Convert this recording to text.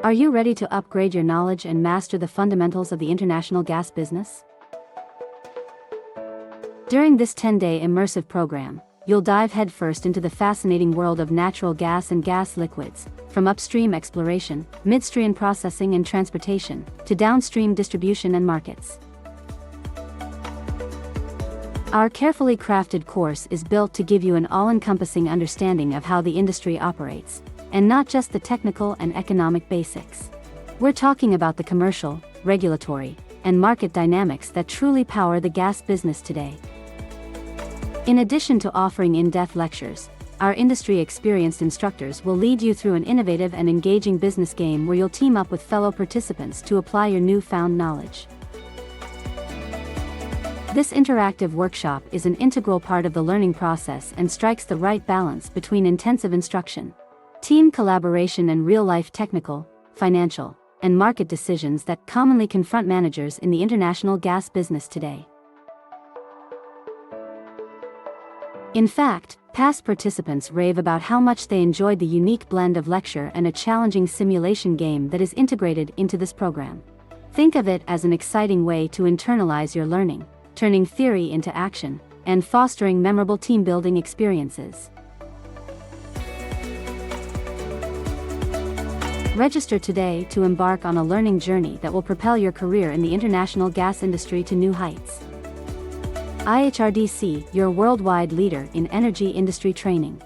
Are you ready to upgrade your knowledge and master the fundamentals of the international gas business? During this 10-day immersive program, you'll dive headfirst into the fascinating world of natural gas and gas liquids, from upstream exploration, midstream processing and transportation, to downstream distribution and markets. Our carefully crafted course is built to give you an all-encompassing understanding of how the industry operates, and not just the technical and economic basics. We're talking about the commercial, regulatory, and market dynamics that truly power the gas business today. In addition to offering in-depth lectures, our industry-experienced instructors will lead you through an innovative and engaging business game where you'll team up with fellow participants to apply your newfound knowledge. This interactive workshop is an integral part of the learning process and strikes the right balance between intensive instruction, team collaboration and real-life technical, financial, and market decisions that commonly confront managers in the international gas business today. In fact, past participants rave about how much they enjoyed the unique blend of lecture and a challenging simulation game that is integrated into this program. Think of it as an exciting way to internalize your learning, turning theory into action, and fostering memorable team-building experiences. Register today to embark on a learning journey that will propel your career in the international gas industry to new heights. IHRDC, your worldwide leader in energy industry training.